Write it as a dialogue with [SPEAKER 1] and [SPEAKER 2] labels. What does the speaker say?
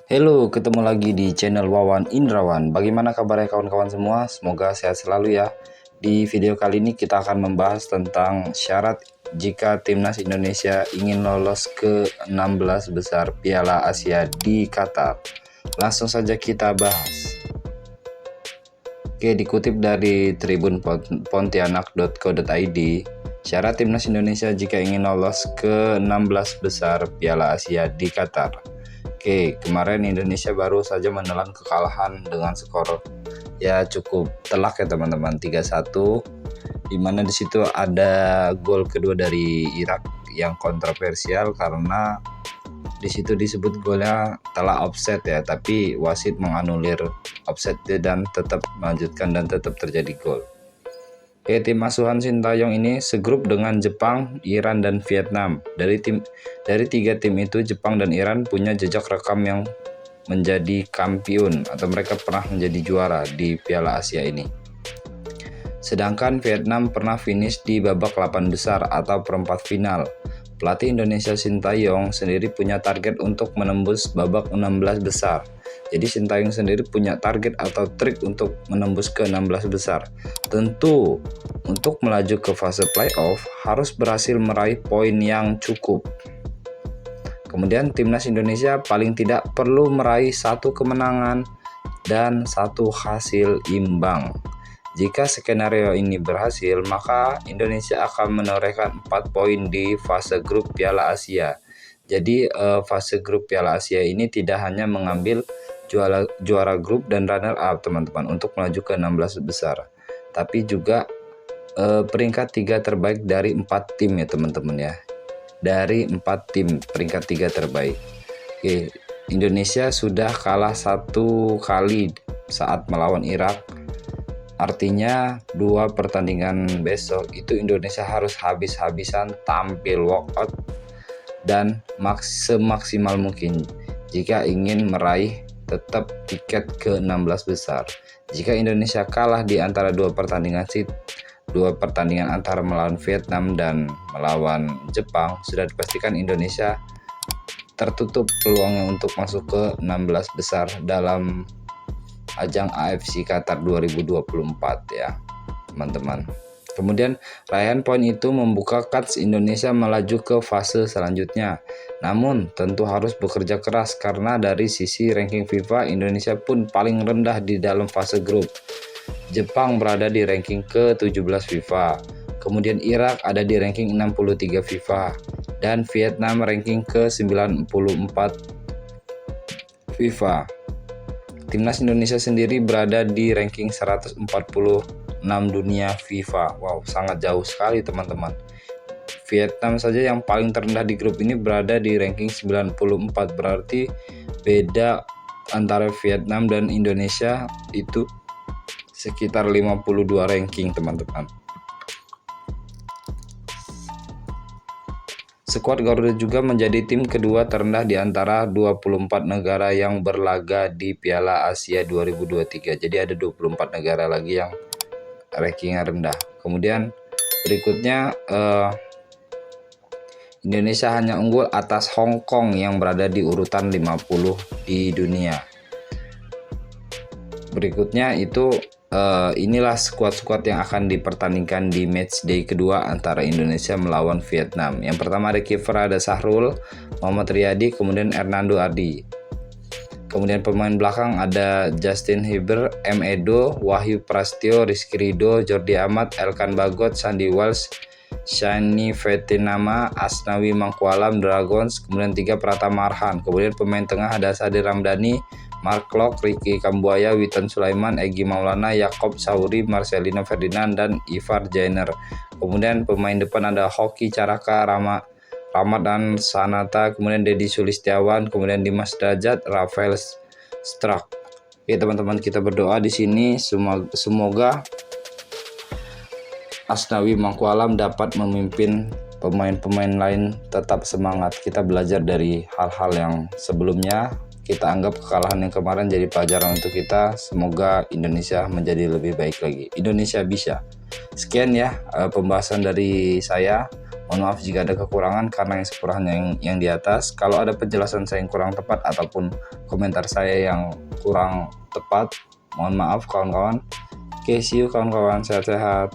[SPEAKER 1] Halo, ketemu lagi di channel Wawan Indrawan. Bagaimana kabarnya kawan-kawan semua? Semoga sehat selalu ya. Di video kali ini kita akan membahas tentang syarat jika timnas Indonesia ingin lolos ke 16 besar Piala Asia di Qatar. Langsung saja kita bahas. Oke, dikutip dari tribunpontianak.co.id, syarat timnas Indonesia jika ingin lolos ke 16 besar Piala Asia di Qatar. Oke, kemarin Indonesia baru saja menelan kekalahan dengan skor ya cukup telak ya teman-teman, 3-1, dimana disitu ada gol kedua dari Irak yang kontroversial karena disitu disebut golnya telah offset ya, tapi wasit menganulir offset dan tetap melanjutkan dan tetap terjadi gol. Oke, tim asuhan Sintayong ini segrup dengan Jepang, Iran, dan Vietnam. Dari tiga tim itu, Jepang dan Iran punya jejak rekam yang menjadi kampiun atau mereka pernah menjadi juara di Piala Asia ini. Sedangkan Vietnam pernah finish di babak 8 besar atau perempat final. Pelatih Indonesia Sintayong sendiri punya target untuk menembus babak 16 besar. Jadi Sintayong sendiri punya target atau trik untuk menembus ke 16 besar. Tentu untuk melaju ke fase playoff harus berhasil meraih poin yang cukup. Kemudian timnas Indonesia paling tidak perlu meraih satu kemenangan dan satu hasil imbang. Jika skenario ini berhasil, maka Indonesia akan menorehkan 4 poin di fase grup Piala Asia. Jadi fase grup Piala Asia ini tidak hanya mengambil juara grup dan runner up teman-teman untuk melaju ke 16 besar, tapi juga peringkat 3 terbaik dari 4 tim ya teman-teman ya. Dari 4 tim peringkat 3 terbaik. Oke, Indonesia sudah kalah 1 kali saat melawan Irak. Artinya 2 pertandingan besok itu Indonesia harus habis-habisan tampil walkout dan semaksimal mungkin jika ingin meraih tetap tiket ke 16 besar. Jika Indonesia kalah di antara 2 pertandingan antara melawan Vietnam dan melawan Jepang, sudah dipastikan Indonesia tertutup peluangnya untuk masuk ke 16 besar dalam ajang AFC Qatar 2024 ya teman-teman. Kemudian raihan poin itu membuka kans Indonesia melaju ke fase selanjutnya. Namun tentu harus bekerja keras karena dari sisi ranking FIFA Indonesia pun paling rendah di dalam fase grup. Jepang berada di ranking ke-17 FIFA. Kemudian Irak ada di ranking 63 FIFA dan Vietnam ranking ke-94 FIFA. Timnas Indonesia sendiri berada di ranking 146 dunia FIFA. Wow, sangat jauh sekali teman-teman. Vietnam saja yang paling terendah di grup ini berada di ranking 94. Berarti beda antara Vietnam dan Indonesia itu sekitar 52 ranking teman-teman. Skuad Garuda juga menjadi tim kedua terendah di antara 24 negara yang berlaga di Piala Asia 2023. Jadi ada 24 negara lagi yang rankingnya rendah. Kemudian berikutnya Indonesia hanya unggul atas Hong Kong yang berada di urutan 50 di dunia. Berikutnya itu inilah skuad-skuad yang akan dipertandingkan di match day kedua antara Indonesia melawan Vietnam. Yang pertama ada kiper ada Sahrul, Muhammad Riyadi, kemudian Hernando Ardi. Kemudian pemain belakang ada Justin Hieber, M. Edo, Wahyu Prastio, Rizky Ridho, Jordi Amat, Elkan Bagot, Sandy Walsh, Shani Fetinama, Asnawi Mangkualam, Dragons, kemudian 3 Pratama Arhan. Kemudian pemain tengah ada Sadir Ramdhani, Mark Locke, Ricky Kambuaya, Witan Sulaiman, Egy Maulana, Yakob Sauri, Marcelino Ferdinand, dan Ivar Jainer. Kemudian pemain depan ada Hoki Caraka, Ramadan Sanata, kemudian Deddy Sulistiawan, kemudian Dimas Derajat, Rafael Struijk. Oke teman-teman, kita berdoa di sini semoga Asnawi Mangkualam dapat memimpin pemain-pemain lain tetap semangat. Kita belajar dari hal-hal yang sebelumnya. kita anggap kekalahan yang kemarin jadi pelajaran untuk kita. Semoga Indonesia menjadi lebih baik lagi. Indonesia bisa. Sekian ya pembahasan dari saya. Mohon maaf jika ada kekurangan karena yang sekurangnya yang di atas. Kalau ada penjelasan saya yang kurang tepat ataupun komentar saya yang kurang tepat, mohon maaf kawan-kawan. Oke, see you kawan-kawan, sehat-sehat.